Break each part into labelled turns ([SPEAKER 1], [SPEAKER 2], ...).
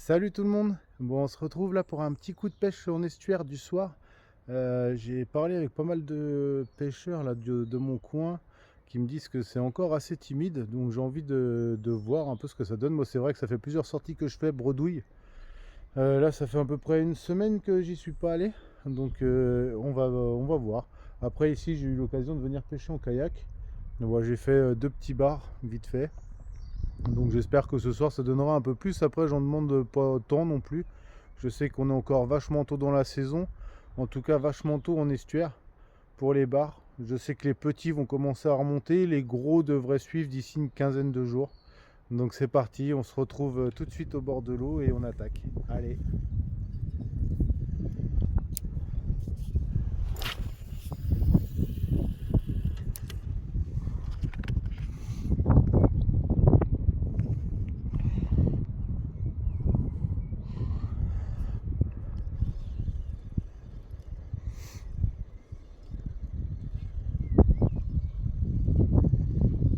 [SPEAKER 1] Salut tout le monde. Bon, on se retrouve là pour un petit coup de pêche en estuaire du soir. J'ai parlé avec pas mal de pêcheurs là, de mon coin qui me disent que c'est encore assez timide, donc j'ai envie de voir un peu ce que ça donne. Moi, c'est vrai que ça fait plusieurs sorties que je fais bredouille. Là, ça fait à peu près une semaine que j'y suis pas allé, donc on va voir. Après, ici, j'ai eu l'occasion de venir pêcher en kayak. Donc, voilà, j'ai fait deux petits bars vite fait. Donc j'espère que ce soir ça donnera un peu plus. Après j'en demande pas tant non plus. Je sais qu'on est encore vachement tôt dans la saison. En tout cas vachement tôt en estuaire pour les bars. Je sais que les petits vont commencer à remonter. Les gros devraient suivre d'ici une quinzaine de jours. Donc c'est parti, on se retrouve tout de suite au bord de l'eau et on attaque. Allez.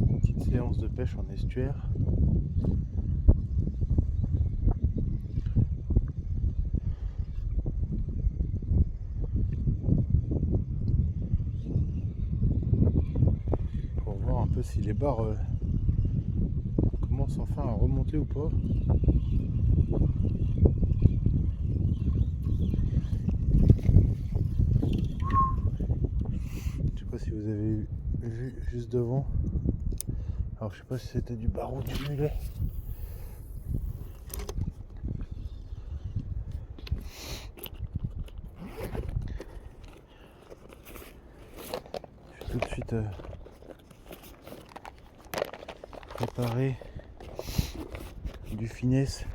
[SPEAKER 1] Une petite séance de pêche en estuaire. Pour voir un peu si les bars commencent enfin à remonter ou pas. Je sais pas si vous avez vu juste devant. Alors je sais pas si c'était du bar ou du mulet. Je vais tout de suite préparer du finesse.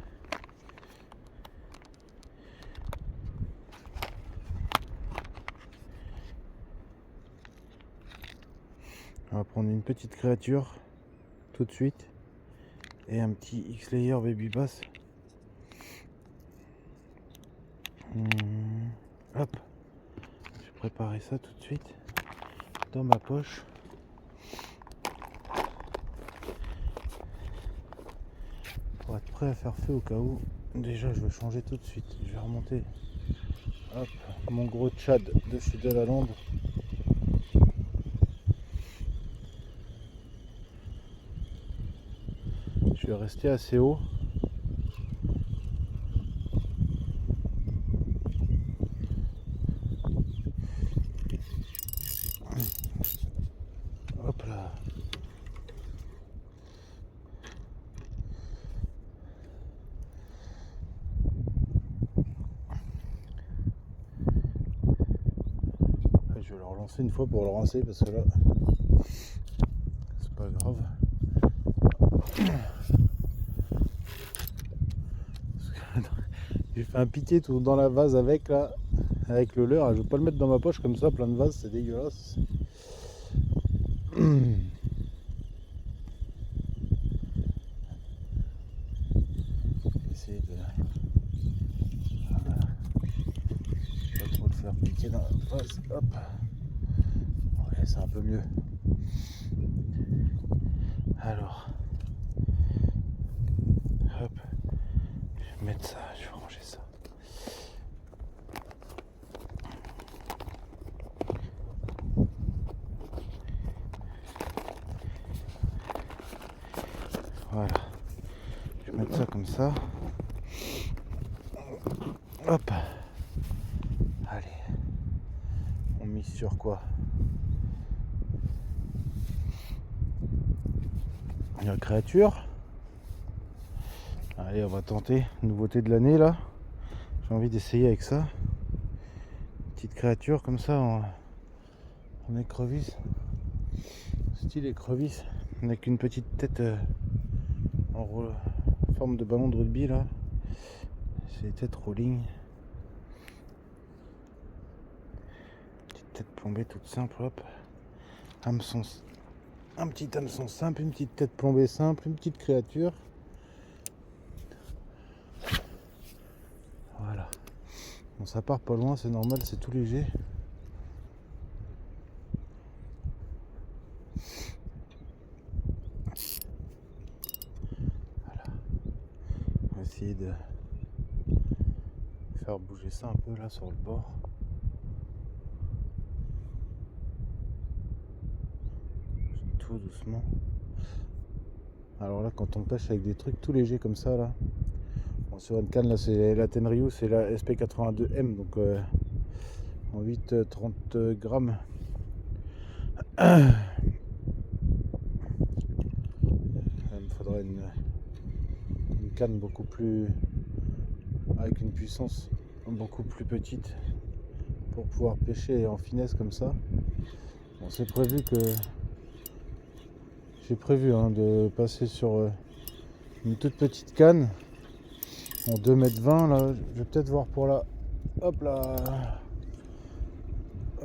[SPEAKER 1] On va prendre une petite créature tout de suite et un petit X-Layer Baby Bass. Hop, je vais préparer ça tout de suite dans ma poche. Pour être prêt à faire feu au cas où. Déjà je vais changer tout de suite. Je vais remonter hop, mon gros Tchad de chez Delalande. Je vais rester assez haut. Hop là. Je vais le relancer une fois pour le rincer parce que là c'est pas grave. J'ai fait un piqué tout dans la vase avec là, avec le leurre. Je vais pas le mettre dans ma poche comme ça, plein de vases, c'est dégueulasse. Essayer de voilà. Pas trop le faire piquer dans la vase. Hop. Ouais, c'est un peu mieux. Alors, hop. Je vais mettre ça, je vais ranger ça. Voilà. Je vais mettre ça comme ça. Hop. Allez. On mise sur quoi? La créature. Allez, on va tenter. Nouveauté de l'année là. J'ai envie d'essayer avec ça. Petite créature comme ça en écrevisse. Style écrevisse. Avec une petite tête en forme de ballon de rugby là. C'est des têtes rolling. Petite tête plombée toute simple, hop. Hameçon, un petit hameçon simple, une petite tête plombée simple, une petite créature. Voilà. Bon, ça part pas loin, c'est normal, c'est tout léger. Voilà. On va essayer de faire bouger ça un peu là sur le bord. Tout doucement. Alors là, quand on pêche avec des trucs tout légers comme ça là, bon, sur une canne là, c'est la Tenryu, c'est la SP82M, donc en 8-30 grammes. Il me faudrait une canne beaucoup plus, avec une puissance beaucoup plus petite pour pouvoir pêcher en finesse comme ça. Bon, c'est prévu que j'ai prévu de passer sur une toute petite canne en 2,20 m là. Je vais peut-être voir pour la, hop là,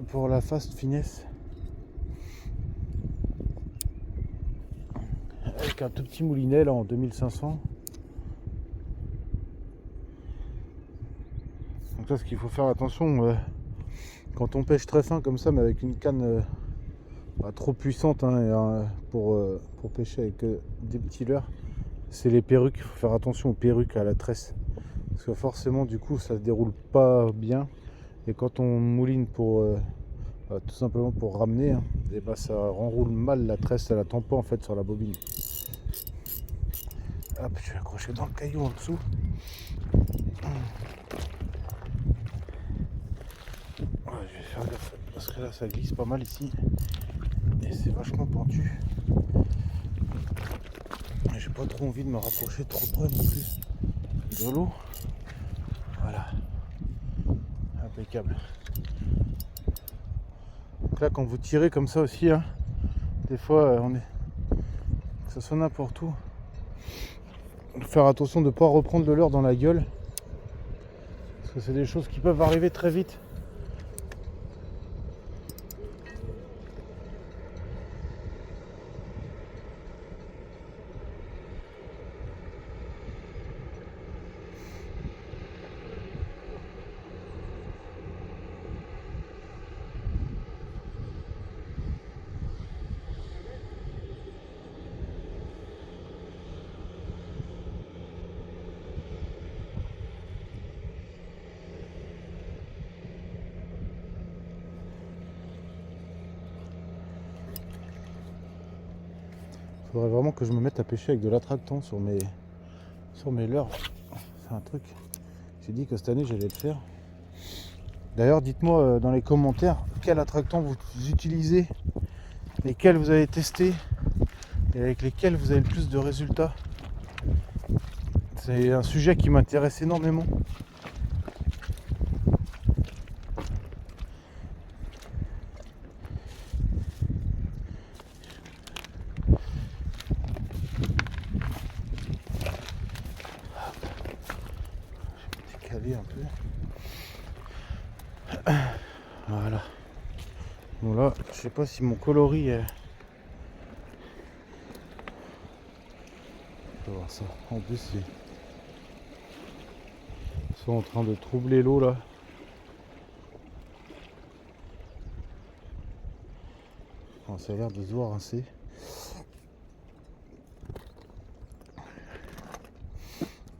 [SPEAKER 1] pour la fast finesse avec un tout petit moulinet là en 2500. Donc là, ce qu'il faut faire attention quand on pêche très fin comme ça, mais avec une canne pas trop puissante pour pêcher avec des petits leurres, c'est les perruques. Il faut faire attention aux perruques à la tresse, parce que forcément du coup ça se déroule pas bien, et quand on mouline pour tout simplement pour ramener, et bah ça renroule mal la tresse, elle attend pas en fait sur la bobine. Hop, je vais accrocher dans le caillou en dessous. Ouais, je vais faire gaffe parce que là ça glisse pas mal ici et c'est vachement pentu. J'ai pas trop envie de me rapprocher trop près non plus de l'eau. Voilà, impeccable. Donc là, quand vous tirez comme ça aussi, des fois que ce soit n'importe où, faire attention de ne pas reprendre le leurre dans la gueule, parce que c'est des choses qui peuvent arriver très vite. Il faudrait vraiment que je me mette à pêcher avec de l'attractant sur mes leurres. C'est un truc, j'ai dit que cette année j'allais le faire. D'ailleurs, dites-moi dans les commentaires quel attractant vous utilisez, lesquels vous avez testé et avec lesquels vous avez le plus de résultats. C'est un sujet qui m'intéresse énormément. Je vais décaler un peu. Voilà. Bon là, je sais pas si mon coloris est... On va voir ça. En plus, ils sont en train de troubler l'eau là. Enfin, ça a l'air de se voir assez.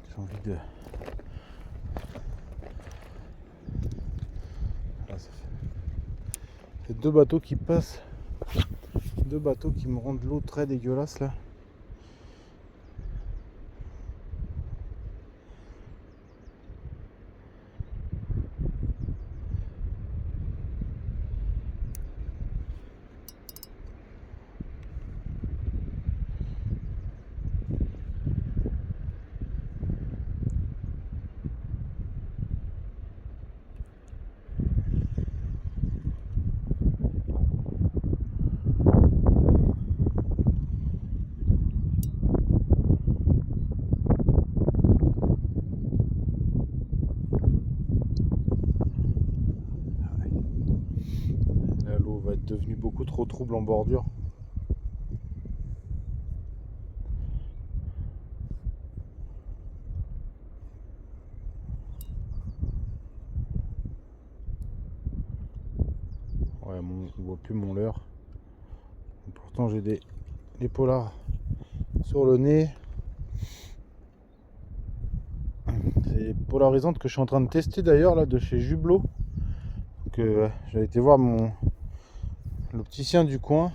[SPEAKER 1] J'ai envie de... Ah, ça fait 2 bateaux qui passent. 2 bateaux qui me rendent l'eau très dégueulasse là. Là, l'eau va être devenue beaucoup trop trouble en bordure. Ouais, on voit plus mon leurre. Pourtant j'ai des polars sur le nez. C'est polarisante que je suis en train de tester d'ailleurs là de chez Jublot. J'avais été voir l'opticien du coin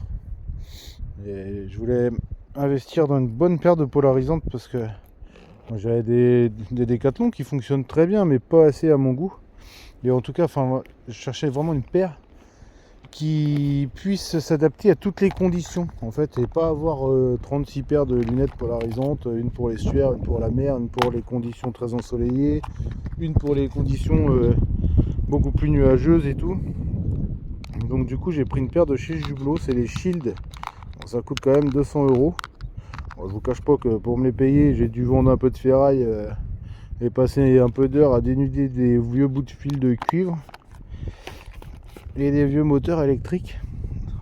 [SPEAKER 1] et je voulais investir dans une bonne paire de polarisantes parce que j'avais des Décathlon qui fonctionnent très bien mais pas assez à mon goût. Et en tout cas, je cherchais vraiment une paire qui puisse s'adapter à toutes les conditions en fait, et pas avoir 36 paires de lunettes polarisantes, une pour l'estuaire, une pour la mer, une pour les conditions très ensoleillées, une pour les conditions beaucoup plus nuageuses et tout. Donc du coup j'ai pris une paire de chez Jublot, c'est les Shield. Bon, ça coûte quand même 200 €. Bon, je vous cache pas que pour me les payer j'ai dû vendre un peu de ferraille et passer un peu d'heures à dénuder des vieux bouts de fil de cuivre et des vieux moteurs électriques.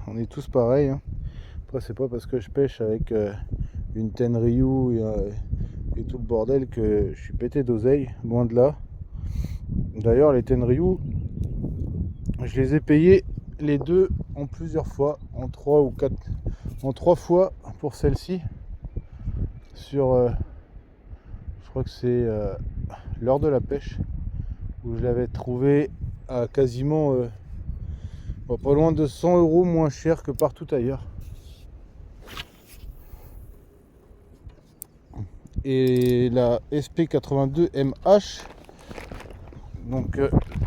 [SPEAKER 1] On est tous pareils hein. Après c'est pas parce que je pêche avec une Tenryu et tout le bordel que je suis pété d'oseille, loin de là. D'ailleurs les Tenryu, je les ai payés les deux en plusieurs fois, en 3 ou 4, en 3 fois pour celle-ci sur je crois que c'est l'heure de la pêche où je l'avais trouvé à quasiment pas loin de 100 € moins cher que partout ailleurs. Et la SP82MH, donc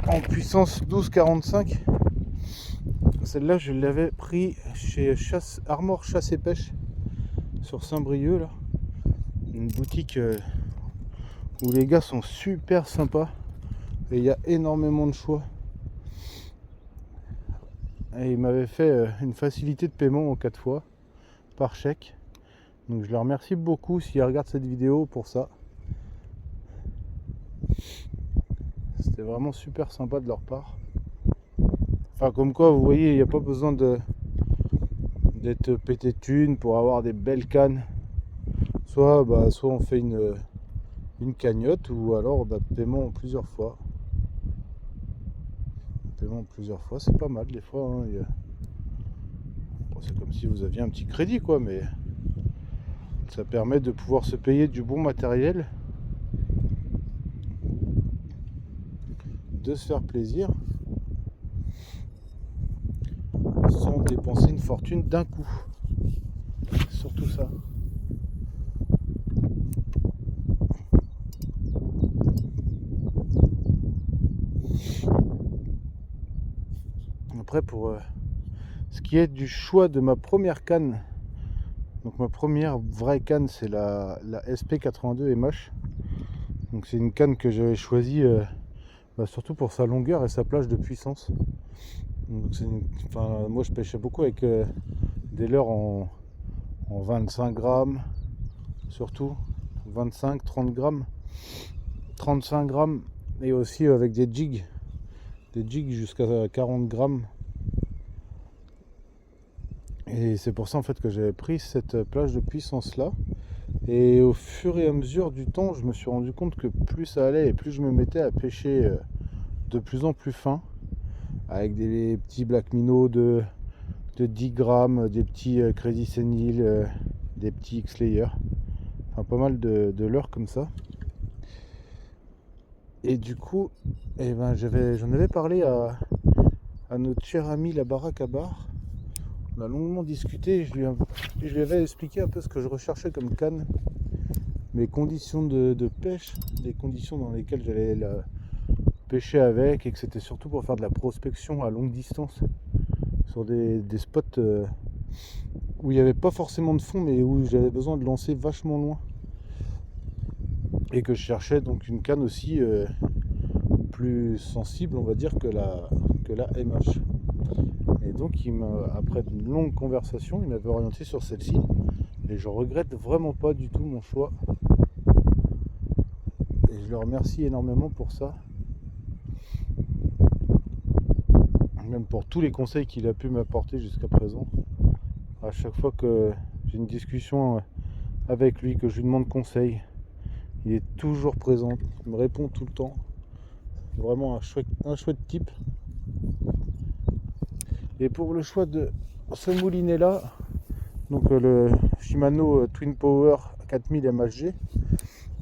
[SPEAKER 1] en puissance 12,45, celle-là je l'avais pris chez Armor Chasse et Pêche sur Saint-Brieuc là, une boutique où les gars sont super sympas et il y a énormément de choix. Et il m'avait fait une facilité de paiement en 4 fois par chèque. Donc je les remercie beaucoup s'ils regardent cette vidéo pour ça. C'était vraiment super sympa de leur part. Enfin comme quoi vous voyez, il n'y a pas besoin d'être pété de thunes pour avoir des belles cannes. Soit on fait une cagnotte ou alors paiement en plusieurs fois. Paiement en plusieurs fois, c'est pas mal des fois hein. Bon, c'est comme si vous aviez un petit crédit quoi, mais ça permet de pouvoir se payer du bon matériel, de se faire plaisir sans dépenser une fortune d'un coup. C'est surtout ça. Après pour ce qui est du choix de ma première canne, donc ma première vraie canne c'est la SP82MH. Donc c'est une canne que j'avais choisie surtout pour sa longueur et sa plage de puissance. Donc moi je pêchais beaucoup avec des leurres en 25 grammes, surtout 25, 30 grammes, 35 grammes, et aussi avec des jigs jusqu'à 40 grammes. Et c'est pour ça en fait que j'avais pris cette plage de puissance là. Et au fur et à mesure du temps, je me suis rendu compte que plus ça allait et plus je me mettais à pêcher de plus en plus fin, avec des petits black minnows de 10 grammes, des petits crazy senil, des petits X-layer, enfin pas mal de leurres comme ça. Et du coup, j'en avais parlé à notre cher ami la baraque à bar. On a longuement discuté et je lui avais expliqué un peu ce que je recherchais comme canne, mes conditions de pêche, les conditions dans lesquelles j'allais la pêcher avec, et que c'était surtout pour faire de la prospection à longue distance sur des spots où il n'y avait pas forcément de fond mais où j'avais besoin de lancer vachement loin, et que je cherchais donc une canne aussi plus sensible on va dire que la MH. Et donc après une longue conversation, il m'avait orienté sur celle-ci et je regrette vraiment pas du tout mon choix, et je le remercie énormément pour ça, même pour tous les conseils qu'il a pu m'apporter jusqu'à présent. À chaque fois que j'ai une discussion avec lui, que je lui demande conseil, il est toujours présent, il me répond tout le temps. Vraiment un chouette type. Et pour le choix de ce moulinet là, donc le Shimano Twin Power 4000 MHG,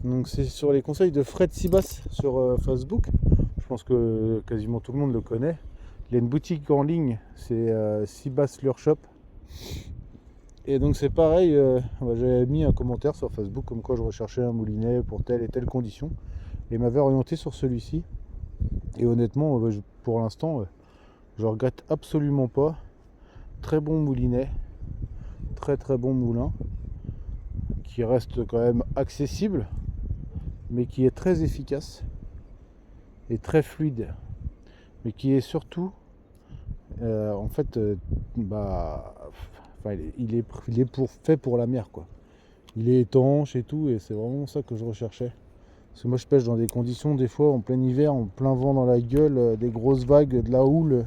[SPEAKER 1] Donc c'est sur les conseils de Fred Sibas sur Facebook. Je pense que quasiment tout le monde le connaît. Il a une boutique en ligne, c'est Sibas Lure Shop. Et donc c'est pareil, j'avais mis un commentaire sur Facebook comme quoi je recherchais un moulinet pour telle et telle condition. Et il m'avait orienté sur celui-ci. Et honnêtement, pour l'instant, je regrette absolument pas. Très bon moulinet, très très bon moulin, qui reste quand même accessible, mais qui est très efficace et très fluide, mais qui est surtout en fait il est fait pour la mer, quoi. Il est étanche et tout, et c'est vraiment ça que je recherchais. Parce que moi je pêche dans des conditions, des fois en plein hiver, en plein vent dans la gueule, des grosses vagues, de la houle.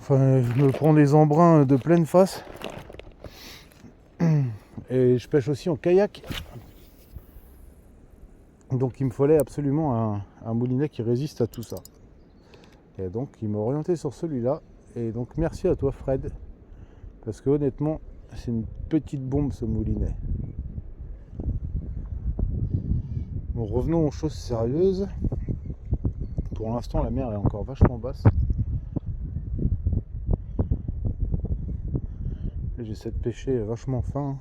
[SPEAKER 1] Enfin, je me prends des embruns de pleine face. Et je pêche aussi en kayak. Donc il me fallait absolument un moulinet qui résiste à tout ça. Et donc il m'a orienté sur celui-là. Et donc merci à toi Fred. Parce que honnêtement, c'est une petite bombe ce moulinet. Bon, revenons aux choses sérieuses. Pour l'instant la mer est encore vachement basse. J'essaie de pêcher vachement fin.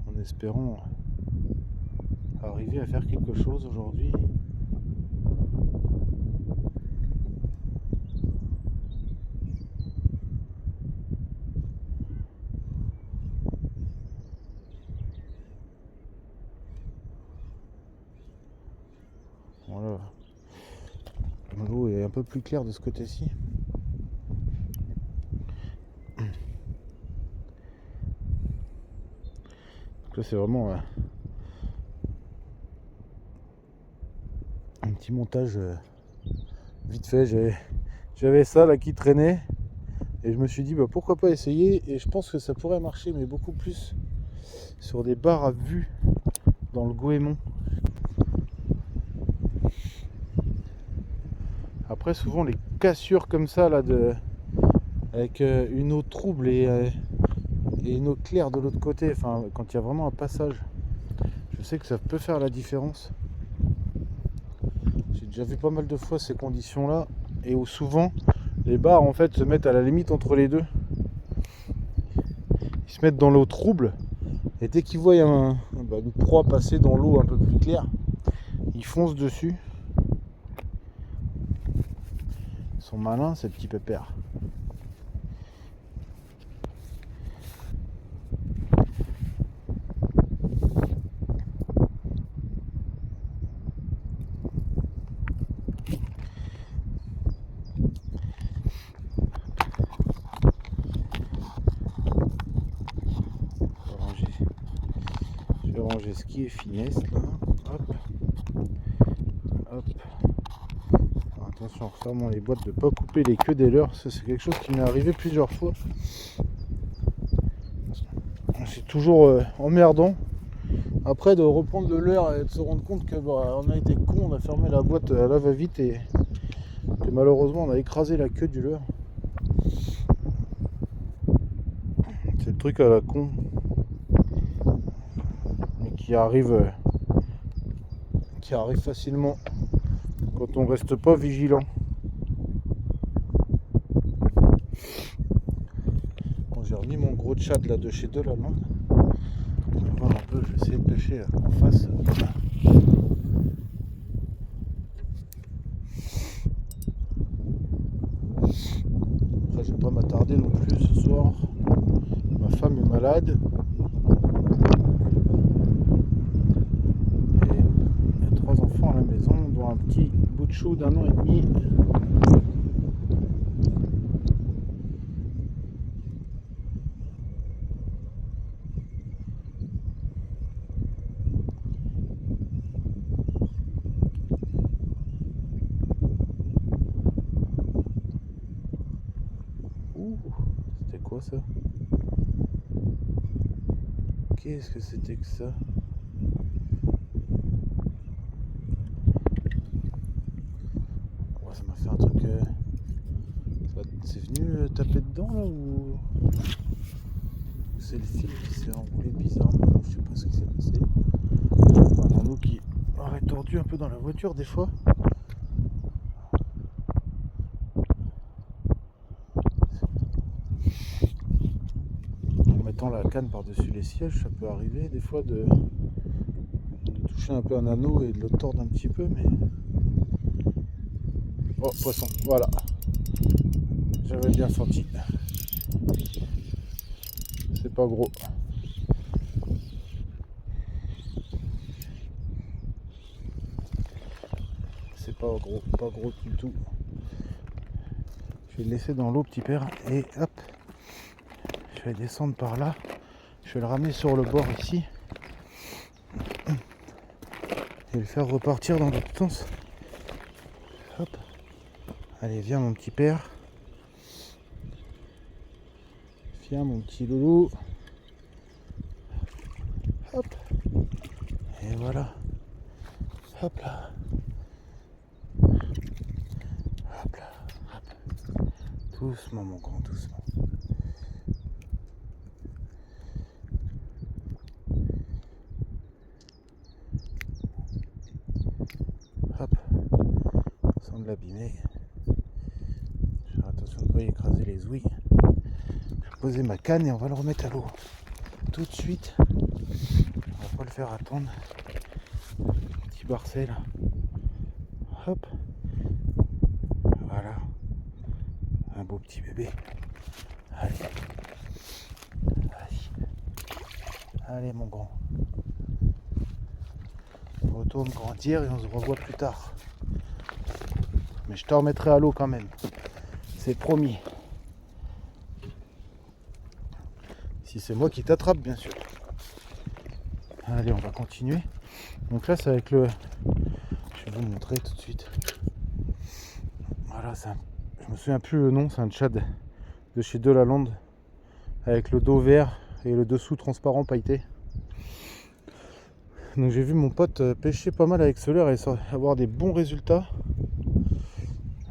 [SPEAKER 1] En espérant arriver à faire quelque chose aujourd'hui. Voilà. L'eau est un peu plus claire de ce côté-ci. Donc là c'est vraiment un petit montage vite fait. J'avais ça là qui traînait et je me suis dit pourquoi pas essayer, et je pense que ça pourrait marcher, mais beaucoup plus sur des barres à vue dans le goémon. Après souvent les cassures comme ça là avec une eau trouble et une eau claire de l'autre côté, enfin quand il y a vraiment un passage, je sais que ça peut faire la différence. J'ai déjà vu pas mal de fois ces conditions là, et où souvent les barres en fait se mettent à la limite entre les deux. Ils se mettent dans l'eau trouble, et dès qu'ils voient une proie passer dans l'eau un peu plus claire, ils foncent dessus. Ils sont malins ces petits pépères. Je vais ranger ce qui est finesse là. Hop. Hop. Alors, attention en refermant les boîtes de ne pas couper les queues des leurres. Ça c'est quelque chose qui m'est arrivé plusieurs fois. C'est toujours emmerdant après de reprendre le leurre et de se rendre compte que on a été con, on a fermé la boîte à la va-vite et que malheureusement on a écrasé la queue du leurre. C'est le truc à la con qui arrive facilement quand on reste pas vigilant. Bon, j'ai remis mon gros tchad là de chez Delalande. On va voir un peu, je vais essayer de pêcher en face. Après je vais pas m'attarder non plus ce soir. Ma femme est malade. Et il y a 3 enfants à la maison, dont un petit bout de chou d'1 an et demi. C'était quoi ça? Qu'est-ce que c'était que ça? Ouais, ça m'a fait un truc. C'est venu tapé dedans là ou c'est le fil qui s'est enroulé bizarrement, je sais pas ce qui s'est passé. Un anneau qui aurait tordu un peu dans la voiture des fois. En mettant la canne par-dessus les sièges, ça peut arriver des fois de toucher un peu un anneau et de le tordre un petit peu, mais... Oh, poisson, voilà. J'avais bien senti. C'est pas gros. C'est pas gros du tout. Je vais le laisser dans l'eau, petit père, et hop, je vais descendre par là. Je vais le ramener sur le bord ici et le faire repartir dans l'autre sens. Hop. Allez, viens mon petit père. Viens mon petit loulou. Hop. Et voilà. Hop là. Hop là. Hop. Doucement mon grand, doucement. Hop. Sans de l'abîmer. Faire attention de ne pas y écraser les ouïes. Je vais poser ma canne et on va le remettre à l'eau. Tout de suite. On va pas le faire attendre. Petit barcel. Hop. Voilà. Un beau petit bébé. Allez. Allez. Allez mon grand. On retourne grandir et on se revoit plus tard. Mais je te remettrai à l'eau quand même. C'est promis. Si c'est moi qui t'attrape bien sûr. Allez, on va continuer. Donc là c'est avec le... Je vais vous montrer tout de suite. Voilà, je me souviens plus le nom, c'est un tchad de chez Delalande. Avec le dos vert et le dessous transparent pailleté. Donc j'ai vu mon pote pêcher pas mal avec ce leurre et avoir des bons résultats.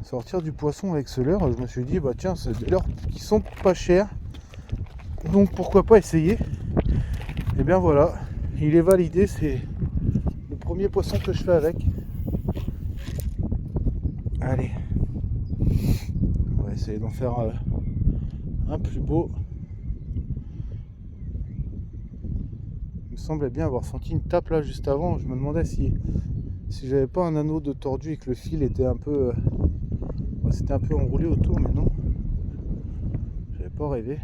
[SPEAKER 1] Sortir du poisson avec ce leurre, je me suis dit bah tiens, c'est des leurres qui sont pas chers. Donc pourquoi pas essayer. Et bien voilà, il est validé, c'est le premier poisson que je fais avec. Allez. On va essayer d'en faire un plus beau. Il me semblait bien avoir senti une tape là juste avant. Je me demandais si j'avais pas un anneau de tordu et que le fil était un peu... c'était un peu enroulé autour, mais non. J'avais pas rêvé.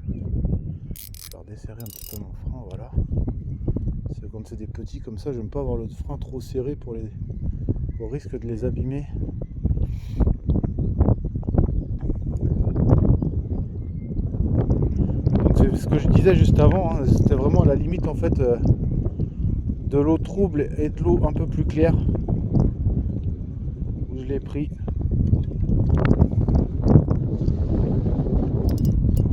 [SPEAKER 1] Je vais redesserrer un petit peu mon frein, voilà. Parce que quand c'est des petits comme ça, j'aime pas avoir le frein trop serré au risque de les abîmer. Donc c'est ce que je disais juste avant, hein, c'était vraiment à la limite en fait de l'eau trouble et de l'eau un peu plus claire où je l'ai pris.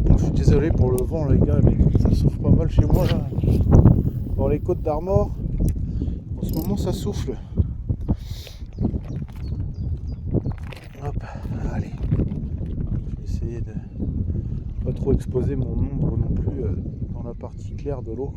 [SPEAKER 1] Bon, je suis désolé pour le vent les gars, mais ça souffle pas mal chez moi là. Dans les côtes d'Armor, en ce moment ça souffle. Hop, allez. Je vais essayer de pas trop exposer mon ombre non plus dans la partie claire de l'eau.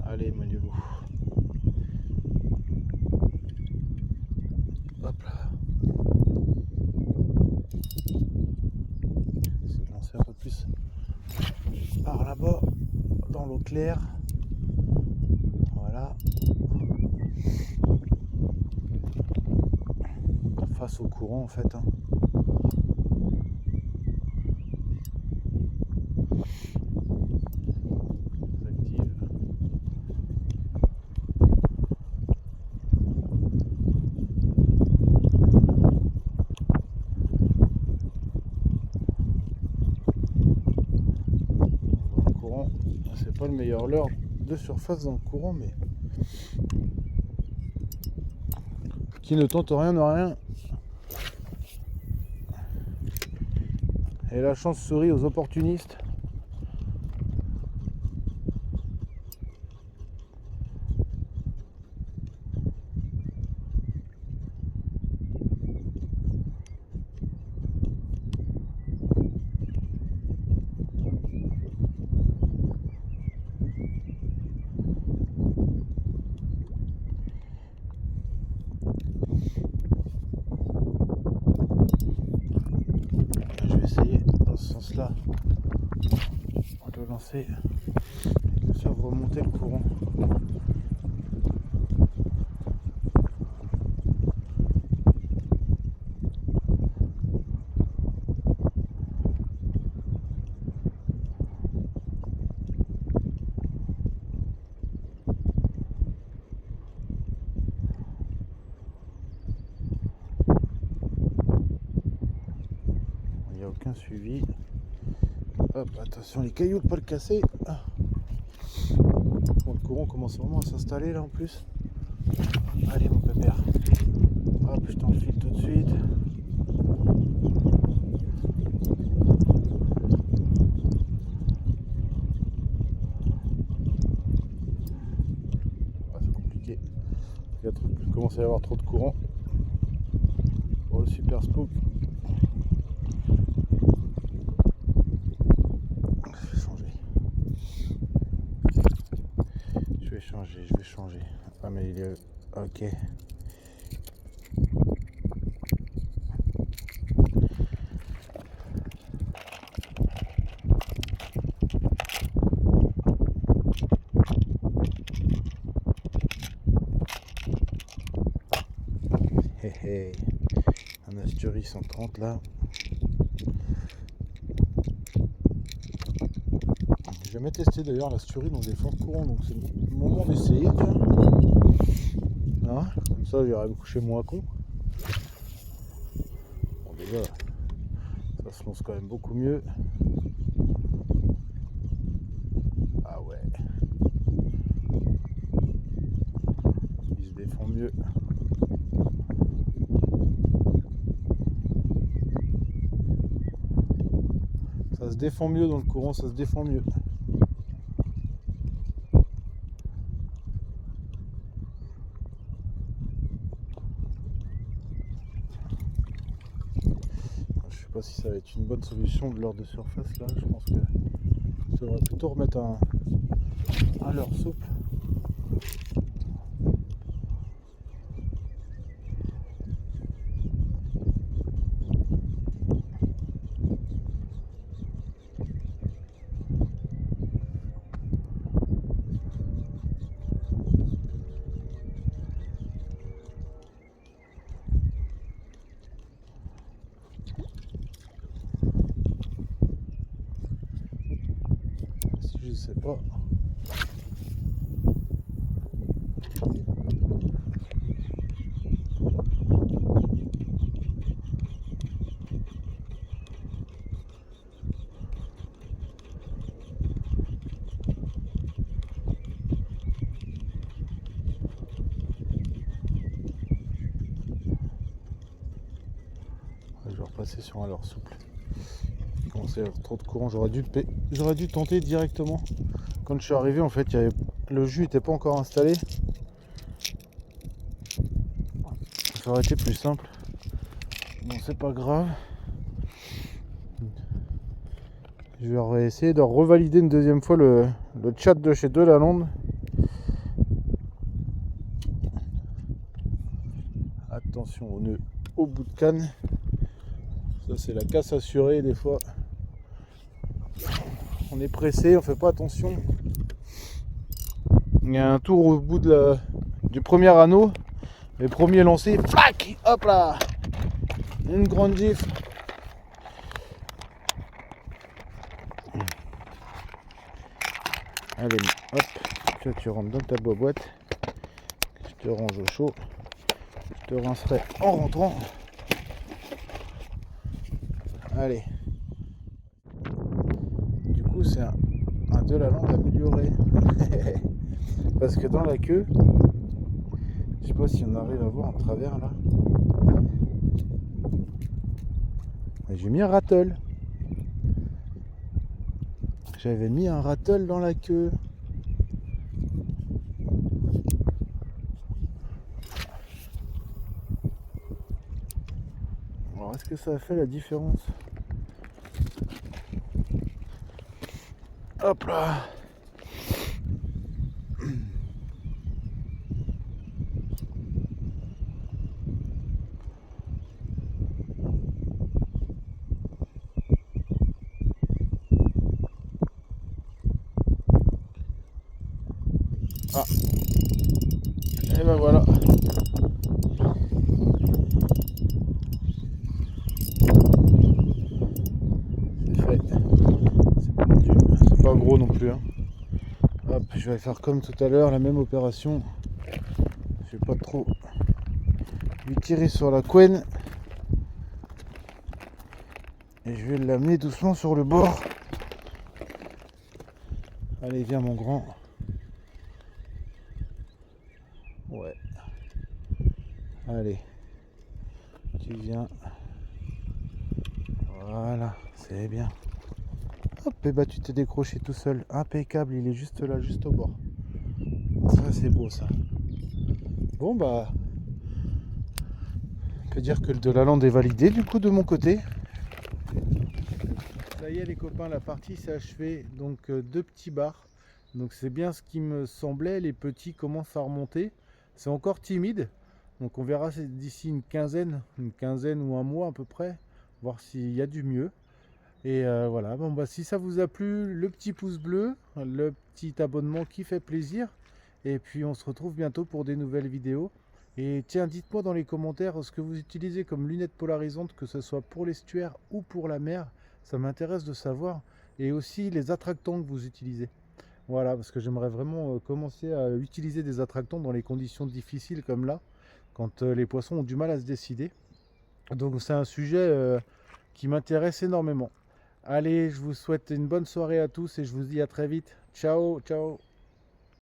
[SPEAKER 1] Allez, mon niveau. Hop là. Essayer de lancer un peu plus par là-bas, dans l'eau claire. Voilà. Face au courant en fait. Hein. pas le meilleur leurre de surface dans le courant, mais qui ne tente rien de rien. Et la chance sourit aux opportunistes. Je vais essayer dans ce sens-là de lancer et de faire remonter le courant. Il n'y a aucun suivi. Hop, attention les cailloux, pas le casser. Bon, le courant commence vraiment à s'installer là en plus. Allez mon pépère. Hop, je t'enfile tout de suite. Ah, c'est compliqué. Il commence à y avoir trop de courant. Pour le super spook. Je vais changer. Ah mais il est... Ok. Hé hé. Un Asturie 130 là. J'ai jamais testé d'ailleurs l'Asturie dans des forts courants, donc c'est le moment d'essayer. Hein, comme ça j'irai me coucher moins con. Bon déjà, ça se lance quand même beaucoup mieux. Ah ouais. Il se défend mieux. Ça se défend mieux dans le courant, ça se défend mieux. Je sais pas si ça va être une bonne solution de leurre de surface là. Je pense que ça devrait plutôt remettre un leurre souple. Je sais pas. Je vais repasser sur un leurre souple. Il commençait à y avoir trop de courant. J'aurais dû tenter directement. Quand je suis arrivé, en fait, le jus n'était pas encore installé. Ça aurait été plus simple. Bon, c'est pas grave. Je vais essayer de revalider une deuxième fois le chat de chez Delalande. Attention au nœud au bout de canne. Ça c'est la casse assurée des fois. On est pressé, on fait pas attention. Il y a un tour au bout du premier anneau. Les premiers lancés, pac, hop là, une grande gifle. Allez, hop, tu rentres dans ta boîte. Je te range au chaud. Je te rincerai en rentrant. Allez. Du coup, c'est un de la langue améliorée. Parce que dans la queue, je sais pas si on arrive à voir en travers là. J'ai mis un rattle. J'avais mis un rattle dans la queue. Alors est-ce que ça a fait la différence? Hop là. Ah. Et ben voilà. C'est fait. C'est pendu. C'est pas gros non plus. Hein. Hop, je vais faire comme tout à l'heure, la même opération. Je vais pas trop lui tirer sur la couenne. Et je vais l'amener doucement sur le bord. Allez, viens mon grand. Ouais. Allez. Tu viens. Voilà, c'est bien. Hop, et bah tu t'es décroché tout seul. Impeccable, il est juste là, juste au bord. Ça c'est beau ça. Bon bah, on peut dire que le de la lande est validé du coup de mon côté. Ça y est les copains, la partie s'est achevée. Donc deux petits bars. Donc c'est bien ce qui me semblait. Les petits commencent à remonter. C'est encore timide. Donc on verra d'ici une quinzaine ou un mois à peu près. Voir s'il y a du mieux. Et voilà, bon bah si ça vous a plu, le petit pouce bleu, le petit abonnement qui fait plaisir. Et puis on se retrouve bientôt pour des nouvelles vidéos. Et tiens, dites-moi dans les commentaires ce que vous utilisez comme lunettes polarisantes, que ce soit pour l'estuaire ou pour la mer. Ça m'intéresse de savoir. Et aussi les attractants que vous utilisez. Voilà, parce que j'aimerais vraiment commencer à utiliser des attractants dans les conditions difficiles comme là, quand les poissons ont du mal à se décider. Donc c'est un sujet qui m'intéresse énormément. Allez, je vous souhaite une bonne soirée à tous et je vous dis à très vite. Ciao, ciao.